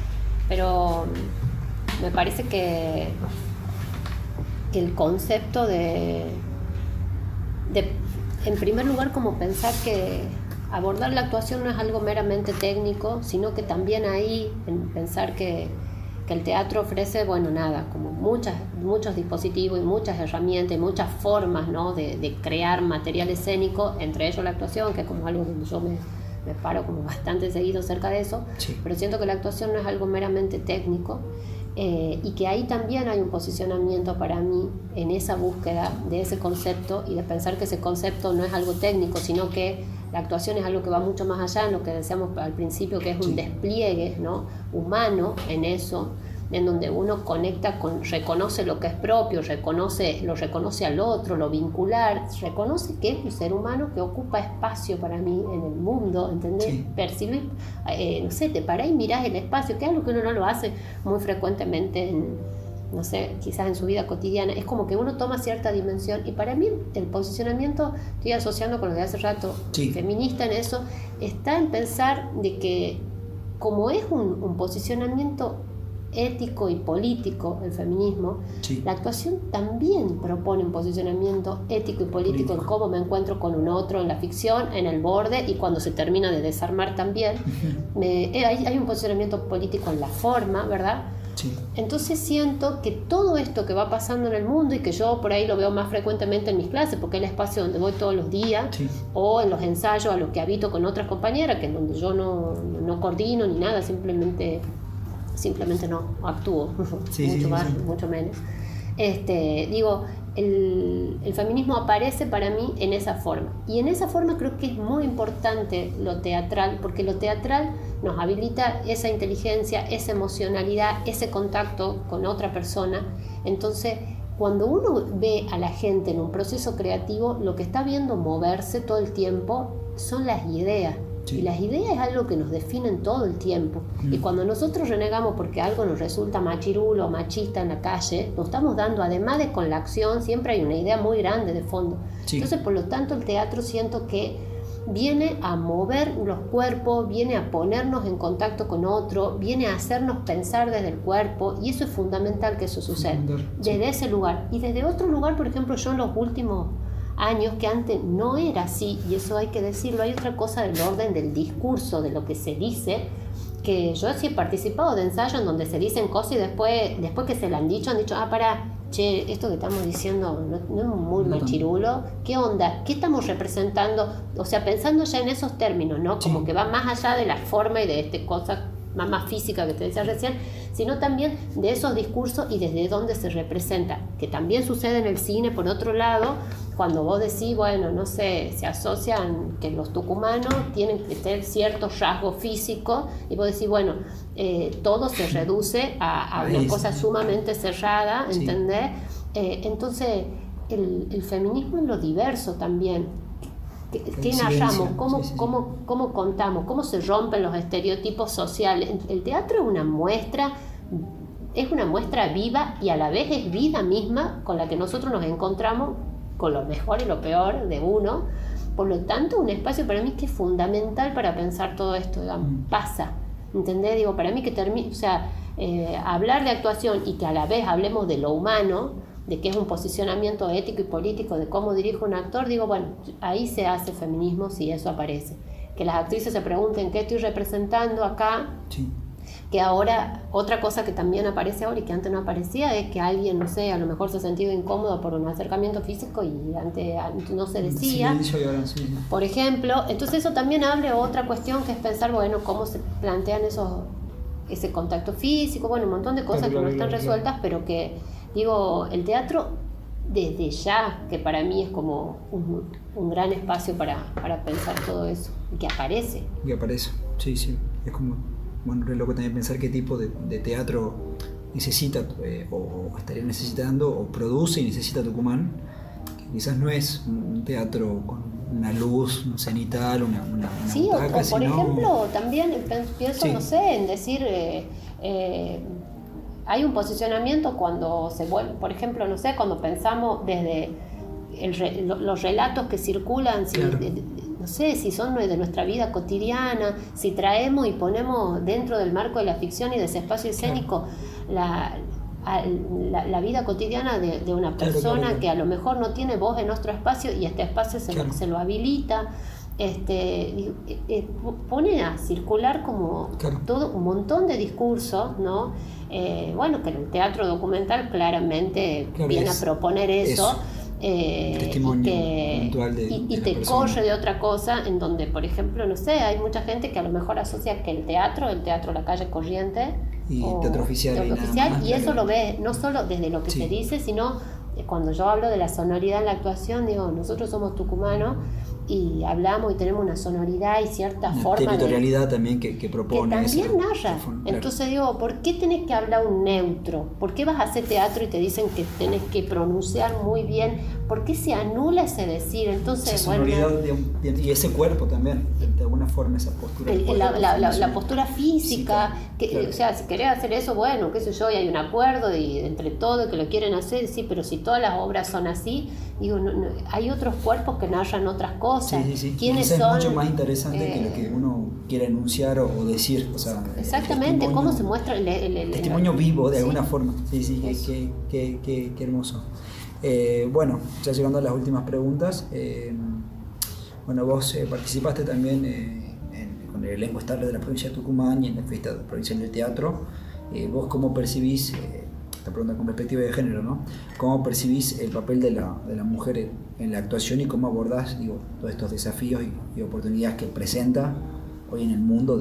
pero me parece que el concepto en primer lugar, como pensar que abordar la actuación no es algo meramente técnico, sino que también ahí en pensar que el teatro ofrece, bueno, nada, como muchos dispositivos y muchas herramientas y muchas formas, ¿no?, de crear material escénico, entre ellos la actuación, que es como algo donde yo me paro como bastante seguido cerca de eso, sí. Pero siento que la actuación no es algo meramente técnico, y que ahí también hay un posicionamiento para mí en esa búsqueda de ese concepto y de pensar que ese concepto no es algo técnico, sino que la actuación es algo que va mucho más allá en lo que decíamos al principio, que es un despliegue, ¿no?, humano en eso, en donde uno conecta reconoce lo que es propio, lo reconoce al otro, lo vincular, reconoce que es un ser humano que ocupa espacio para mí en el mundo, ¿entendés? Sí. Percibir, no sé, te parás y mirás el espacio, que es algo que uno no lo hace muy frecuentemente no sé, quizás en su vida cotidiana. Es como que uno toma cierta dimensión, y para mí el posicionamiento, estoy asociando con lo de hace rato, sí. Feminista en eso, está en pensar de que como es un posicionamiento ético y político el feminismo, sí. La actuación también propone un posicionamiento ético y político en cómo me encuentro con un otro en la ficción, en el borde, y cuando se termina de desarmar también. Hay un posicionamiento político en la forma, ¿verdad? Sí. Entonces siento que todo esto que va pasando en el mundo, y que yo por ahí lo veo más frecuentemente en mis clases, porque es el espacio donde voy todos los días, sí. O en los ensayos a los que habito con otras compañeras, que en donde yo no coordino ni nada, simplemente no actúo, sí, mucho más, sí. Mucho menos. Digo, el feminismo aparece para mí en esa forma, y en esa forma creo que es muy importante lo teatral, porque lo teatral nos habilita esa inteligencia, esa emocionalidad, ese contacto con otra persona. Entonces, cuando uno ve a la gente en un proceso creativo, lo que está viendo moverse todo el tiempo son las ideas. Sí. Y las ideas es algo que nos definen todo el tiempo. Y cuando nosotros renegamos porque algo nos resulta machirulo o machista en la calle, nos estamos dando, además de con la acción, siempre hay una idea muy grande de fondo. Sí. Entonces, por lo tanto, el teatro siento que viene a mover los cuerpos, viene a ponernos en contacto con otro, viene a hacernos pensar desde el cuerpo, y eso es fundamental que eso suceda. Desde ese lugar. Y desde otro lugar, por ejemplo, yo en los últimos años, que antes no era así, y eso hay que decirlo, hay otra cosa del orden del discurso, de lo que se dice, que yo sí he participado de ensayos en donde se dicen cosas y después que se le han dicho, che, esto que estamos diciendo no es muy machirulo, ¿qué onda? ¿Qué estamos representando? O sea, pensando ya en esos términos, ¿no? Como sí. Que va más allá de la forma y de cosa más física que te decía recién, sino también de esos discursos y desde dónde se representa, que también sucede en el cine, por otro lado, cuando vos decís, bueno, no sé, se asocian que los tucumanos tienen que tener ciertos rasgos físicos, y vos decís, bueno, todo se reduce a una cosa sumamente cerrada, ¿entendés? Sí. Entonces, el feminismo es lo diverso también. ¿Qué narramos? ¿Cómo contamos? ¿Cómo se rompen los estereotipos sociales? El teatro es una muestra viva, y a la vez es vida misma con la que nosotros nos encontramos, con lo mejor y lo peor de uno. Por lo tanto, un espacio para mí que es fundamental para pensar todo esto, digamos, pasa, ¿entendés? Digo, para mí que hablar de actuación y que a la vez hablemos de lo humano, de que es un posicionamiento ético y político de cómo dirige un actor, digo, bueno, ahí se hace feminismo si eso aparece. Que las actrices se pregunten qué estoy representando acá. Sí. Que ahora, otra cosa que también aparece ahora y que antes no aparecía, es que alguien, no sé, a lo mejor se ha sentido incómodo por un acercamiento físico y antes no se decía. Sí. Por ejemplo, entonces eso también abre otra cuestión, que es pensar, bueno, cómo se plantean ese contacto físico, bueno, un montón de cosas que no están resueltas, pero que, digo, el teatro desde ya, que para mí es como un gran espacio para pensar todo eso, y que aparece. Sí, es como, bueno, re loco también pensar qué tipo de teatro necesita o estaría necesitando o produce y necesita Tucumán, que quizás no es un teatro con una luz, un cenital, una sí, butaca, o por ejemplo, también pienso, no sé, en decir... hay un posicionamiento cuando se vuelve, por ejemplo, no sé, cuando pensamos desde los relatos que circulan, claro. No sé, si son de nuestra vida cotidiana, si traemos y ponemos dentro del marco de la ficción y de ese espacio escénico, claro. la vida cotidiana de una persona que a lo mejor no tiene voz en nuestro espacio y este espacio se lo habilita. Pone a circular como todo un montón de discursos, ¿no? Bueno, que el teatro documental claramente viene a proponer eso. Testimonio puntual y te corre de otra cosa, en donde, por ejemplo, no sé, hay mucha gente que a lo mejor asocia que el teatro La Calle Corriente y teatro oficial, y eso lo ve no solo desde lo que se dice, sino cuando yo hablo de la sonoridad en la actuación, digo, nosotros somos tucumanos y hablamos y tenemos una sonoridad y cierta forma territorialidad también que propone, que también narra. Entonces digo, ¿por qué tenés que hablar un neutro? ¿Por qué vas a hacer teatro y te dicen que tenés que pronunciar muy bien? ¿Por qué se anula ese decir? Entonces, esa sonoridad y ese cuerpo también, de alguna forma, esa postura. La postura física, o sea, si querés hacer eso, bueno, qué sé yo, y hay un acuerdo y entre todos que lo quieren hacer, sí, pero si todas las obras son así, digo, hay otros cuerpos que narran otras cosas. ¿Quiénes son? Es mucho más interesante que lo que uno quiere enunciar o decir. O sea, exactamente, cómo se muestra el testimonio vivo de alguna forma. Qué hermoso. Bueno, ya llegando a las últimas preguntas. Bueno, vos participaste también con el elenco estable de la provincia de Tucumán y en la Fiesta Provincial del Teatro. ¿Vos cómo percibís, esta pregunta con perspectiva de género, ¿no? ¿Cómo percibís el papel de la mujer en la actuación y cómo abordás, todos estos desafíos y oportunidades que presenta hoy en el mundo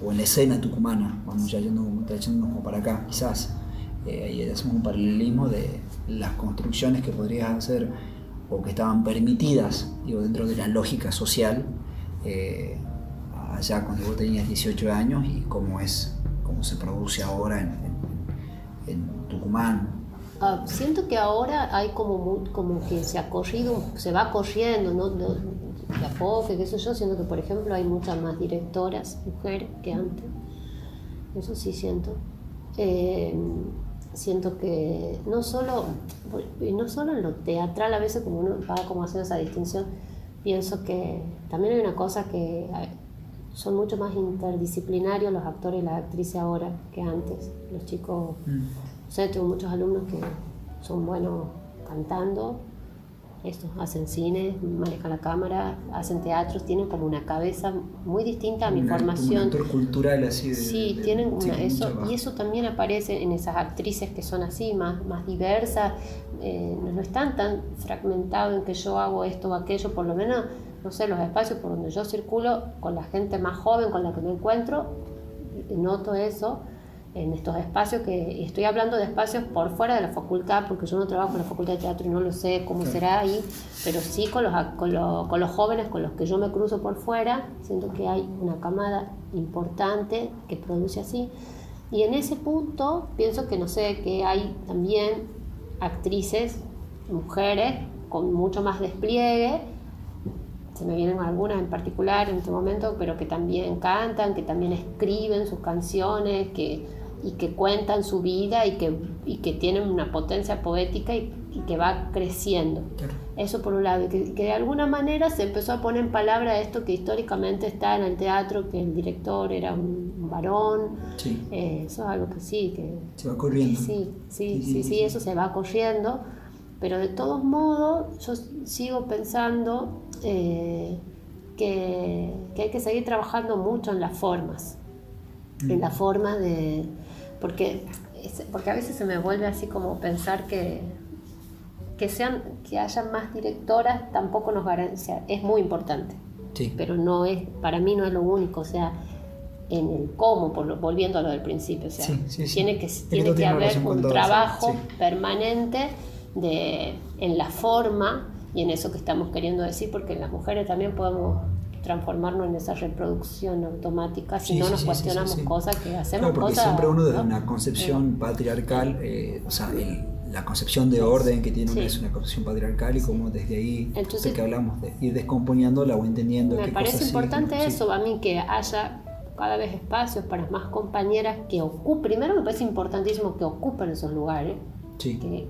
o en la escena tucumana? Vamos ya trayéndonos como para acá, quizás. Ahí hacemos un paralelismo de las construcciones que podrías hacer o que estaban permitidas, dentro de la lógica social, allá cuando vos tenías 18 años y cómo se produce ahora en Tucumán. Siento que ahora hay como que se va corriendo, ¿no? De a poco, qué sé yo, siento que, por ejemplo, hay muchas más directoras mujeres que antes. Eso sí siento. Siento que no solo en lo teatral, a veces como uno va como haciendo esa distinción, pienso que también hay una cosa que son mucho más interdisciplinarios los actores y las actrices ahora que antes. Los chicos, tengo muchos alumnos que son buenos cantando, hacen cine, manejan la cámara, hacen teatros, tienen como una cabeza muy distinta a mi formación. Un actor cultural así. Tienen y eso también aparece en esas actrices que son así, más diversas, no están tan fragmentados en que yo hago esto o aquello, por lo menos, no sé, los espacios por donde yo circulo, con la gente más joven con la que me encuentro, noto eso. En estos espacios y estoy hablando de espacios por fuera de la facultad, porque yo no trabajo en la facultad de teatro y no lo sé cómo será ahí, pero sí con los jóvenes con los que yo me cruzo por fuera, siento que hay una camada importante que produce así. Y en ese punto pienso que, no sé, que hay también actrices, mujeres, con mucho más despliegue. Se me vienen algunas en particular en este momento, pero que también cantan, que también escriben sus canciones, y que cuentan su vida y que tienen una potencia poética y que va creciendo. Claro. Eso por un lado, y que de alguna manera se empezó a poner en palabra esto que históricamente está en el teatro, que el director era un varón. Sí. Eso es algo que sí, que se va corriendo. Sí, eso se va corriendo, pero de todos modos yo sigo pensando que hay que seguir trabajando mucho en las formas, en la forma de... Porque a veces se me vuelve así como pensar que haya más directoras tampoco nos garantiza, es muy importante, pero para mí no es lo único, o sea, en el cómo, volviendo a lo del principio, o sea, tiene que haber un trabajo permanente en la forma y en eso que estamos queriendo decir, porque las mujeres también podemos transformarnos en esa reproducción automática si no nos cuestionamos cosas que hacemos. Claro, porque cosas, siempre uno desde una concepción patriarcal, o sea, la concepción de orden que tiene uno es una concepción patriarcal, y como desde ahí, entonces, que hablamos de ir descomponiéndola o entendiendo me parece importante eso, a mí, que haya cada vez espacios para más compañeras que ocupen. Primero me parece importantísimo que ocupen esos lugares, que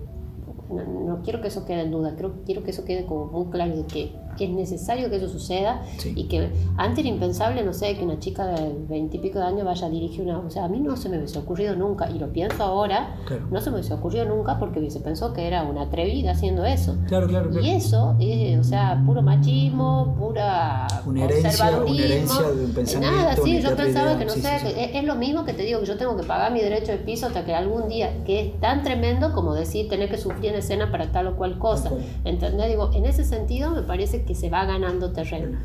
no quiero que eso quede en duda, quiero que eso quede como muy claro, de que es necesario que eso suceda, y que antes era impensable, no sé, que una chica de 20 y pico de años vaya a dirigir una... O sea, a mí no se me hubiese ocurrido nunca, y lo pienso ahora, no se me hubiese ocurrido nunca porque hubiese pensado que era una atrevida haciendo eso. Claro. Y eso es, o sea, puro machismo, pura una herencia de un pensamiento. Nada, sí, yo pensaba que, no sé, que es lo mismo que te digo, que yo tengo que pagar mi derecho de piso hasta que algún día, que es tan tremendo como decir tener que sufrir en escena para tal o cual cosa. ¿Entendés? Digo, en ese sentido me parece que se va ganando terreno.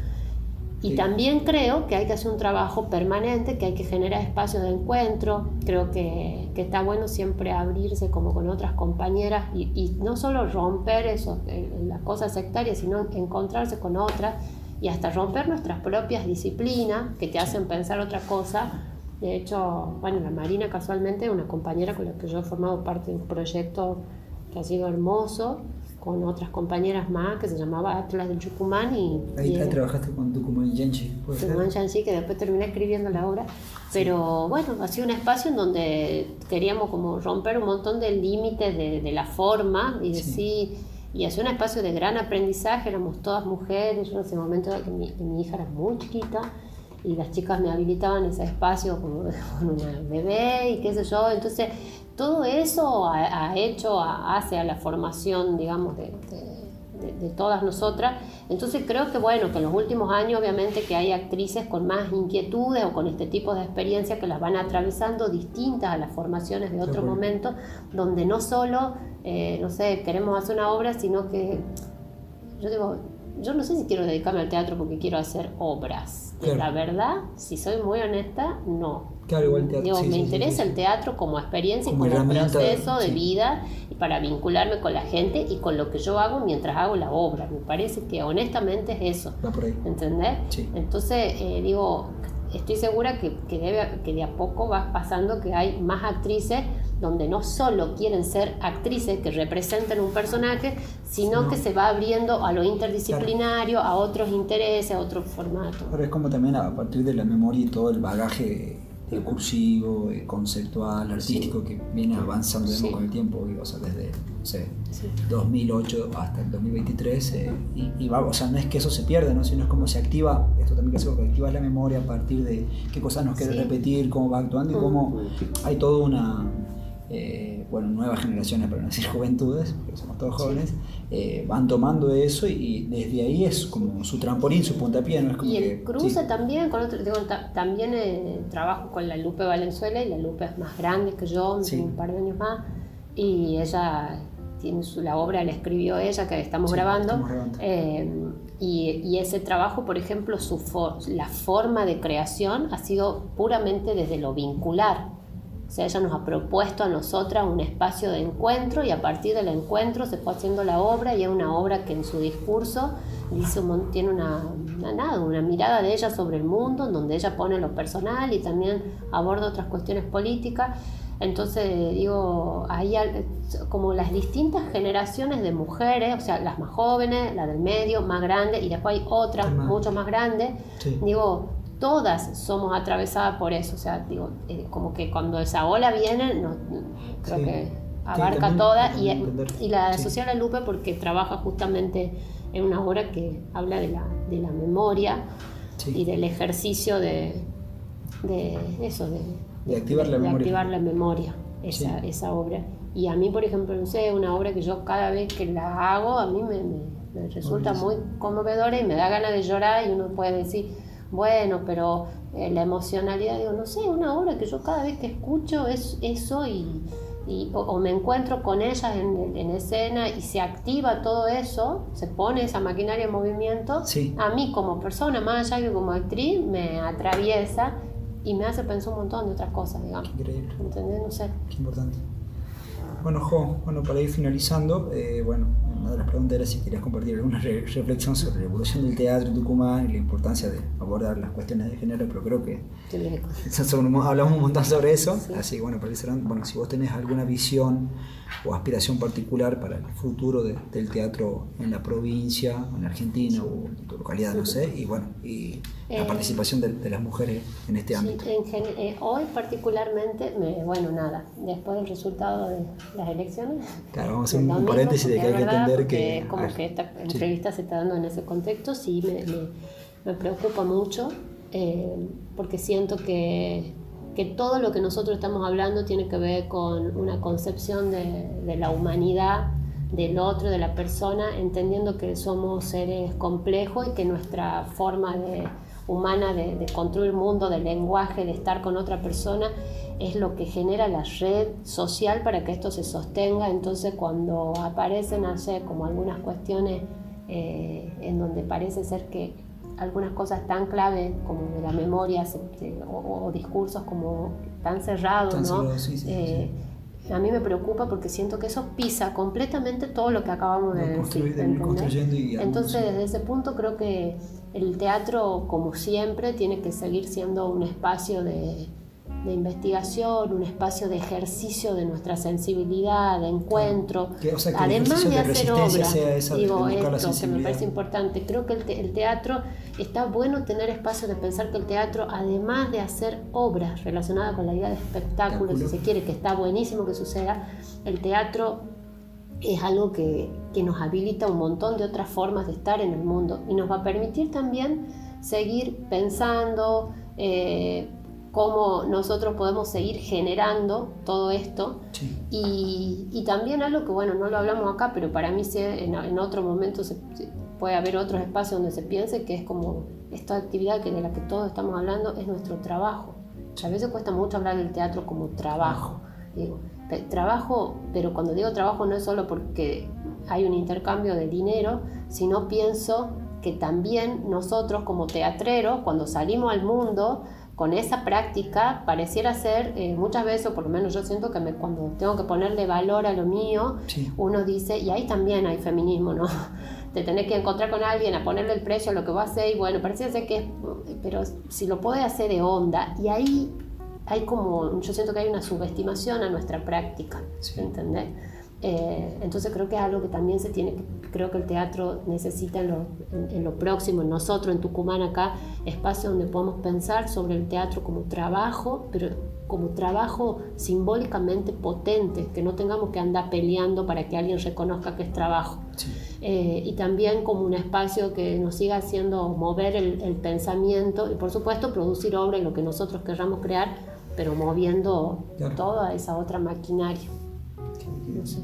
Y también creo que hay que hacer un trabajo permanente, que hay que generar espacios de encuentro. Creo que está bueno siempre abrirse como con otras compañeras y no solo romper eso, las cosas sectarias, sino encontrarse con otras y hasta romper nuestras propias disciplinas que te hacen pensar otra cosa. De hecho, bueno, la Marina casualmente es una compañera con la que yo he formado parte de un proyecto que ha sido hermoso, con otras compañeras más, que se llamaba Atlas del Tucumán. Ahí trabajaste con Tucumán Yanchi. Tucumán Yanchi, que después terminé escribiendo la obra. Pero bueno, ha sido un espacio en donde queríamos como romper un montón de límites de la forma y decir... Y hacer un espacio de gran aprendizaje, éramos todas mujeres. Yo en ese momento que mi hija era muy chiquita y las chicas me habilitaban ese espacio como con una bebé y qué sé yo. Entonces todo eso hace a la formación, digamos, de todas nosotras. Entonces creo que bueno, que en los últimos años obviamente que hay actrices con más inquietudes o con este tipo de experiencias que las van atravesando distintas a las formaciones de otro momento, donde no solo no sé, queremos hacer una obra, sino que yo digo, yo no sé si quiero dedicarme al teatro porque quiero hacer obras. La verdad, si soy muy honesta, no. Claro, igual el teatro. Digo, me interesa el teatro como experiencia y como proceso de vida y para vincularme con la gente y con lo que yo hago mientras hago la obra. Me parece que honestamente es eso. Va por ahí. ¿Entendés? Sí. Entonces, digo, estoy segura que de a poco va pasando que hay más actrices donde no solo quieren ser actrices que representen un personaje, sino que se va abriendo a lo interdisciplinario, a otros intereses, a otros formatos. Pero es como también a partir de la memoria y todo el bagaje discursivo, conceptual, artístico que viene avanzando con el tiempo, o sea, desde 2008 hasta el 2023 y va, o sea, no es que eso se pierda, ¿no? Sino es como se activa, esto también que se activa la memoria a partir de qué cosas nos quiere repetir, cómo va actuando y cómo hay toda una nuevas generaciones, para no decir juventudes, porque somos todos jóvenes, van tomando eso y desde ahí es como su trampolín, su puntapié, ¿no? Es como y el cruce también con otro, también trabajo con la Lupe Valenzuela, y la Lupe es más grande que yo, un par de años más, y ella tiene la obra, la escribió ella, que estamos grabando. Y ese trabajo, por ejemplo, la forma de creación ha sido puramente desde lo vincular. O sea, ella nos ha propuesto a nosotras un espacio de encuentro y a partir del encuentro se fue haciendo la obra, y es una obra que en su discurso tiene una mirada de ella sobre el mundo, en donde ella pone lo personal y también aborda otras cuestiones políticas. Entonces, digo, hay como las distintas generaciones de mujeres, o sea, las más jóvenes, la del medio, más grandes, y después hay otras mucho más grandes. Digo, todas somos atravesadas por eso, o sea, digo, como que cuando esa ola viene, creo que abarca todas, y la asocia a la Lupe porque trabaja justamente en una obra que habla de la memoria y del ejercicio de eso, de activar la memoria, esa obra. Y a mí, por ejemplo, no sé, una obra que yo cada vez que la hago, a mí me resulta muy conmovedora y me da ganas de llorar, y uno puede decir, bueno, pero la emocionalidad, digo, no sé, una obra que yo cada vez que escucho es eso o me encuentro con ellas en escena y se activa todo eso, se pone esa maquinaria en movimiento, a mí como persona, más allá que como actriz, me atraviesa y me hace pensar un montón de otras cosas, digamos. Increíble. ¿Entendés? No sé. Qué importante. Bueno, Jo, para ir finalizando, una de las preguntas era si querías compartir alguna reflexión sobre la evolución del teatro en Tucumán y la importancia de abordar las cuestiones de género, pero creo que hablamos un montón sobre eso, así que para ir cerrando, si vos tenés alguna visión o aspiración particular para el futuro del teatro en la provincia, en Argentina o en tu localidad, no sé, y la participación de las mujeres en este ámbito. Hoy particularmente, después del resultado de las elecciones. Claro, vamos a hacer un paréntesis de que hay que entender porque es como que esta entrevista se está dando en ese contexto, sí me preocupa mucho, porque siento que todo lo que nosotros estamos hablando tiene que ver con una concepción de la humanidad, del otro, de la persona, entendiendo que somos seres complejos y que nuestra forma humana de construir mundo, del lenguaje, de estar con otra persona, es lo que genera la red social para que esto se sostenga. Entonces cuando aparecen, no sé, como algunas cuestiones en donde parece ser que algunas cosas tan claves como de la memoria o discursos como tan cerrados, ¿no? Sí. A mí me preocupa porque siento que eso pisa completamente todo lo que acabamos de decir. Entonces, desde ese punto creo que el teatro, como siempre, tiene que seguir siendo un espacio de investigación, un espacio de ejercicio de nuestra sensibilidad, de encuentro, además de hacer obra. Digo esto que me parece importante. Creo que el teatro, está bueno tener espacio de pensar que el teatro, además de hacer obras relacionadas con la idea de espectáculo, si se quiere, que está buenísimo que suceda, el teatro es algo que nos habilita un montón de otras formas de estar en el mundo y nos va a permitir también seguir pensando cómo nosotros podemos seguir generando todo esto. Sí. Y también algo que, bueno, no lo hablamos acá, pero para mí sí, en otro momento puede haber otros espacios donde se piense que es como esta actividad de la que todos estamos hablando es nuestro trabajo. A veces cuesta mucho hablar del teatro como trabajo. Digo, trabajo, pero cuando digo trabajo no es solo porque hay un intercambio de dinero, sino pienso que también nosotros como teatreros, cuando salimos al mundo, con esa práctica pareciera ser, muchas veces, o por lo menos yo siento que cuando tengo que ponerle valor a lo mío, sí, uno dice, y ahí también hay feminismo, ¿no? Te tenés que encontrar con alguien a ponerle el precio a lo que va a hacer, y bueno, parece ser que pero si lo podés hacer de onda, y ahí hay como, yo siento que hay una subestimación a nuestra práctica, sí, ¿entendés? Entonces creo que es algo que también creo que el teatro necesita en lo próximo, en nosotros, en Tucumán acá, espacios donde podemos pensar sobre el teatro como trabajo, pero como trabajo simbólicamente potente, que no tengamos que andar peleando para que alguien reconozca que es trabajo. Sí. Y también como un espacio que nos siga haciendo mover el pensamiento y por supuesto producir obra y lo que nosotros querramos crear, pero moviendo toda esa otra maquinaria. No sé.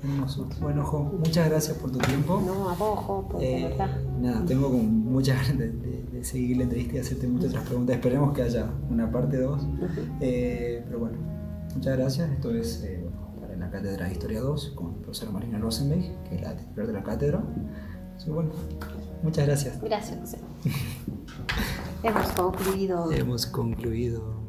Hermoso. Bueno, Jo, muchas gracias por tu tiempo. No, a vos, Jo, de verdad. Nada, tengo como muchas ganas de seguir la entrevista y hacerte muchas otras preguntas. Esperemos que haya una parte 2. Pero bueno, muchas gracias. Esto es para la Cátedra de Historia 2 con la profesora Marina Rosenbeck, que es la titular de la cátedra. Así que bueno, muchas gracias. Gracias, José. Hemos concluido.